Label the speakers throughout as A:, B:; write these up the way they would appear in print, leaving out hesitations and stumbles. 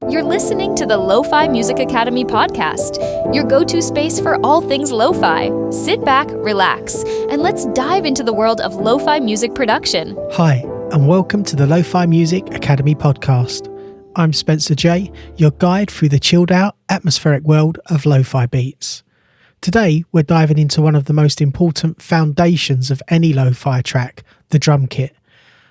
A: You're listening to the Lofi Music Academy podcast, your go-to space for all things lo-fi. Sit back, relax, and let's dive into the world of lo-fi music production.
B: Hi, and welcome to the Lofi Music Academy podcast. I'm Spencer J, your guide through the chilled-out, atmospheric world of lo-fi beats. Today, we're diving into one of the most important foundations of any lo-fi track, the drum kit.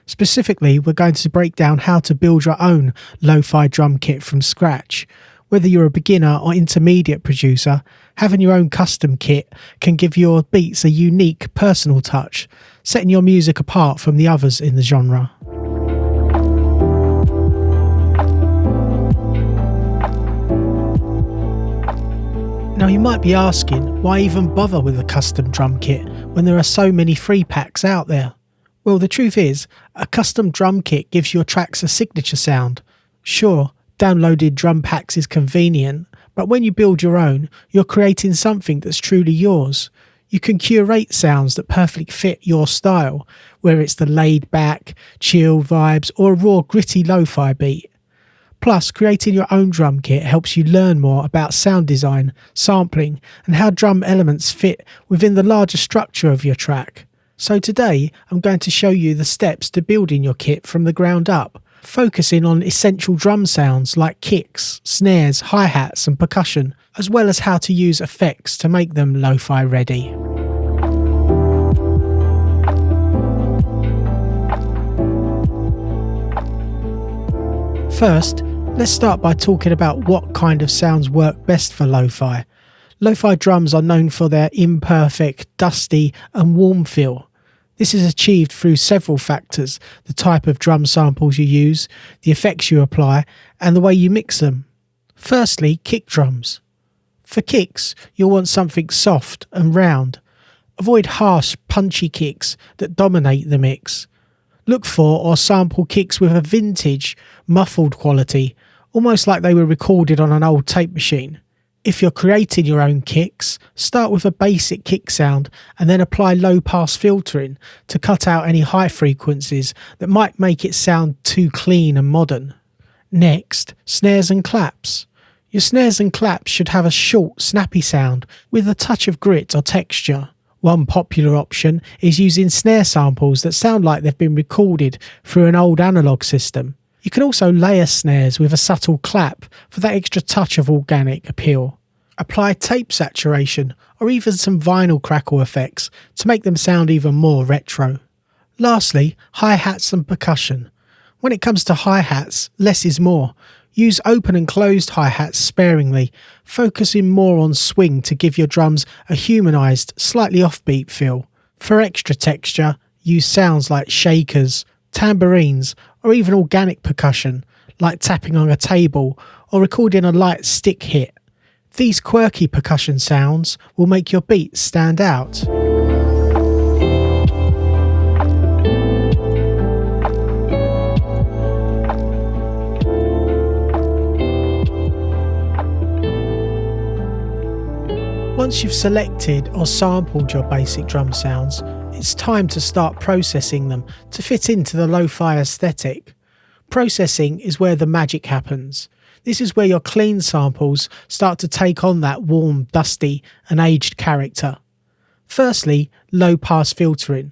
B: Specifically, we're going to break down how to build your own lo-fi drum kit from scratch. Whether you're a beginner or intermediate producer, having your own custom kit can give your beats a unique, personal touch, setting your music apart from the others in the genre. Now you might be asking, why even bother with a custom drum kit when there are so many free packs out there? Well, the truth is, a custom drum kit gives your tracks a signature sound. Sure, downloaded drum packs is convenient, but when you build your own, you're creating something that's truly yours. You can curate sounds that perfectly fit your style, whether it's the laid-back, chill vibes, or a raw, gritty lo-fi beat. Plus, creating your own drum kit helps you learn more about sound design, sampling, and how drum elements fit within the larger structure of your track. So today, I'm going to show you the steps to building your kit from the ground up, focusing on essential drum sounds like kicks, snares, hi-hats and percussion, as well as how to use effects to make them lo-fi ready. First, let's start by talking about what kind of sounds work best for lo-fi. Lo-fi drums are known for their imperfect, dusty and warm feel. This is achieved through several factors: the type of drum samples you use, the effects you apply, and the way you mix them. Firstly, kick drums. For kicks, you'll want something soft and round. Avoid harsh, punchy kicks that dominate the mix. Look for or sample kicks with a vintage, muffled quality, almost like they were recorded on an old tape machine. If you're creating your own kicks, start with a basic kick sound and then apply low-pass filtering to cut out any high frequencies that might make it sound too clean and modern. Next, snares and claps. Your snares and claps should have a short, snappy sound with a touch of grit or texture. One popular option is using snare samples that sound like they've been recorded through an old analog system. You can also layer snares with a subtle clap for that extra touch of organic appeal. Apply tape saturation or even some vinyl crackle effects to make them sound even more retro. Lastly, hi-hats and percussion. When it comes to hi-hats, less is more. Use open and closed hi-hats sparingly, focusing more on swing to give your drums a humanised, slightly offbeat feel. For extra texture, use sounds like shakers, tambourines, or even organic percussion, like tapping on a table or recording a light stick hit. These quirky percussion sounds will make your beats stand out. Once you've selected or sampled your basic drum sounds, it's time to start processing them to fit into the lo-fi aesthetic. Processing is where the magic happens. This is where your clean samples start to take on that warm, dusty and aged character. Firstly, low-pass filtering.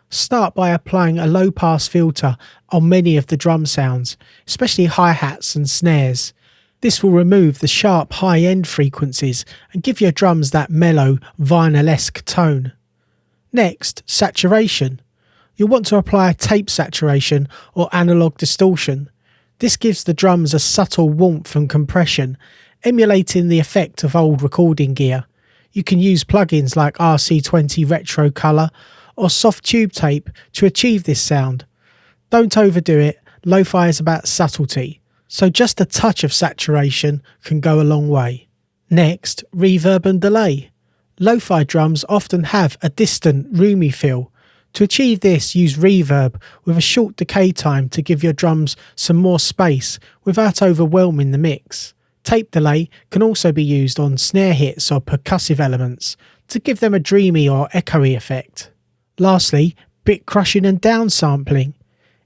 B: Start by applying a low-pass filter on many of the drum sounds, especially hi-hats and snares. This will remove the sharp high-end frequencies and give your drums that mellow, vinyl-esque tone. Next, saturation. You'll want to apply tape saturation or analog distortion. This gives the drums a subtle warmth and compression, emulating the effect of old recording gear. You can use plugins like RC20 Retro Color or soft tube tape to achieve this sound. Don't overdo it, lo-fi is about subtlety, so just a touch of saturation can go a long way. Next, reverb and delay. Lo-fi drums often have a distant, roomy feel. To achieve this, use reverb with a short decay time to give your drums some more space without overwhelming the mix. Tape delay can also be used on snare hits or percussive elements to give them a dreamy or echoey effect. Lastly, bit crushing and downsampling.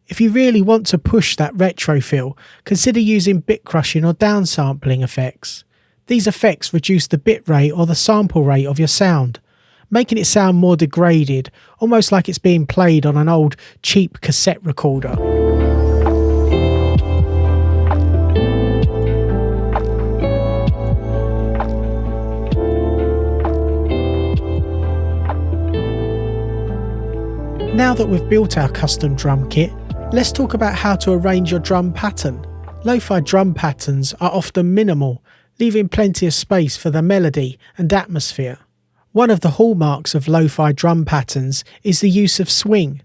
B: If you really want to push that retro feel, consider using bit crushing or downsampling effects. These effects reduce the bit rate or the sample rate of your sound, making it sound more degraded, almost like it's being played on an old, cheap cassette recorder. Now that we've built our custom drum kit, let's talk about how to arrange your drum pattern. Lo-fi drum patterns are often minimal, leaving plenty of space for the melody and atmosphere. One of the hallmarks of lo-fi drum patterns is the use of swing.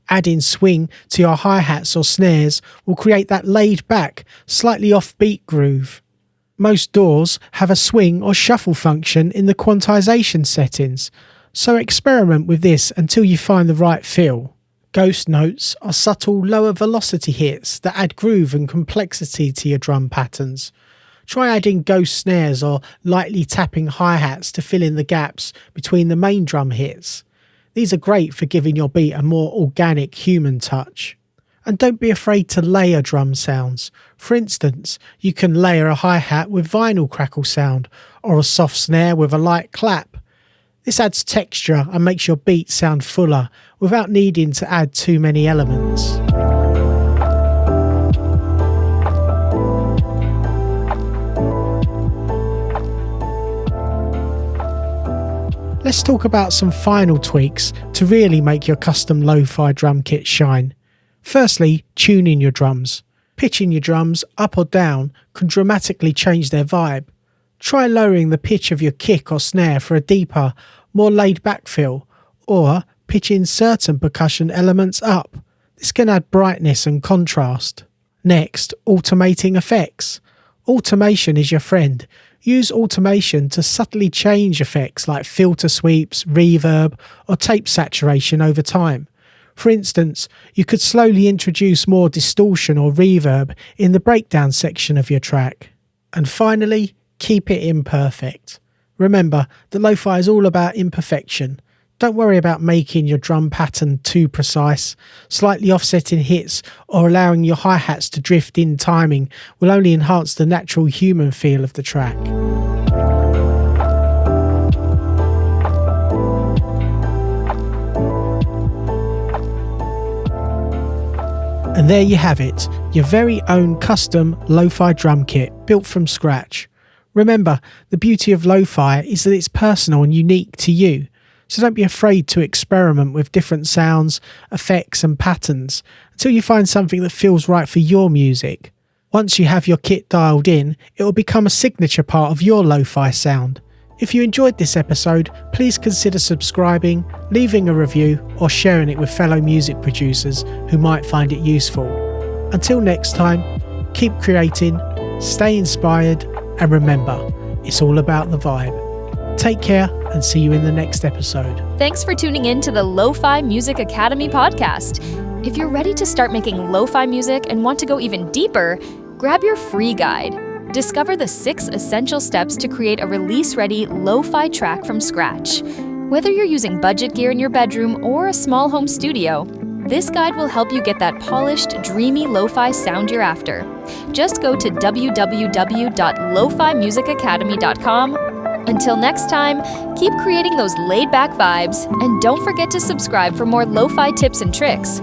B: Adding swing to your hi-hats or snares will create that laid-back, slightly offbeat groove. Most DAWs have a swing or shuffle function in the quantization settings, so experiment with this until you find the right feel. Ghost notes are subtle lower velocity hits that add groove and complexity to your drum patterns. Try adding ghost snares or lightly tapping hi-hats to fill in the gaps between the main drum hits. These are great for giving your beat a more organic human touch. And don't be afraid to layer drum sounds. For instance, you can layer a hi-hat with vinyl crackle sound or a soft snare with a light clap. This adds texture and makes your beat sound fuller without needing to add too many elements. Let's talk about some final tweaks to really make your custom lo-fi drum kit shine. Firstly, tuning your drums. Pitching your drums up or down can dramatically change their vibe. Try lowering the pitch of your kick or snare for a deeper, more laid-back feel, or pitching certain percussion elements up. This can add brightness and contrast. Next, automating effects. Automation is your friend. Use automation to subtly change effects like filter sweeps, reverb, or tape saturation over time. For instance, you could slowly introduce more distortion or reverb in the breakdown section of your track. And finally, keep it imperfect. Remember that lo-fi is all about imperfection. Don't worry about making your drum pattern too precise. Slightly offsetting hits or allowing your hi-hats to drift in timing will only enhance the natural human feel of the track. And there you have it, your very own custom lo-fi drum kit built from scratch. Remember, the beauty of lo-fi is that it's personal and unique to you, so don't be afraid to experiment with different sounds, effects and patterns until you find something that feels right for your music. Once you have your kit dialed in, it will become a signature part of your lo-fi sound. If you enjoyed this episode, please consider subscribing, leaving a review or sharing it with fellow music producers who might find it useful. Until next time, keep creating, stay inspired, and remember, it's all about the vibe. Take care and see you in the next episode.
A: Thanks for tuning in to the Lo-Fi Music Academy podcast. If you're ready to start making lo-fi music and want to go even deeper, grab your free guide. Discover the 6 essential steps to create a release-ready lo-fi track from scratch. Whether you're using budget gear in your bedroom or a small home studio, this guide will help you get that polished, dreamy lo-fi sound you're after. Just go to www.lofimusicacademy.com. Until next time, keep creating those laid-back vibes, and don't forget to subscribe for more lo-fi tips and tricks.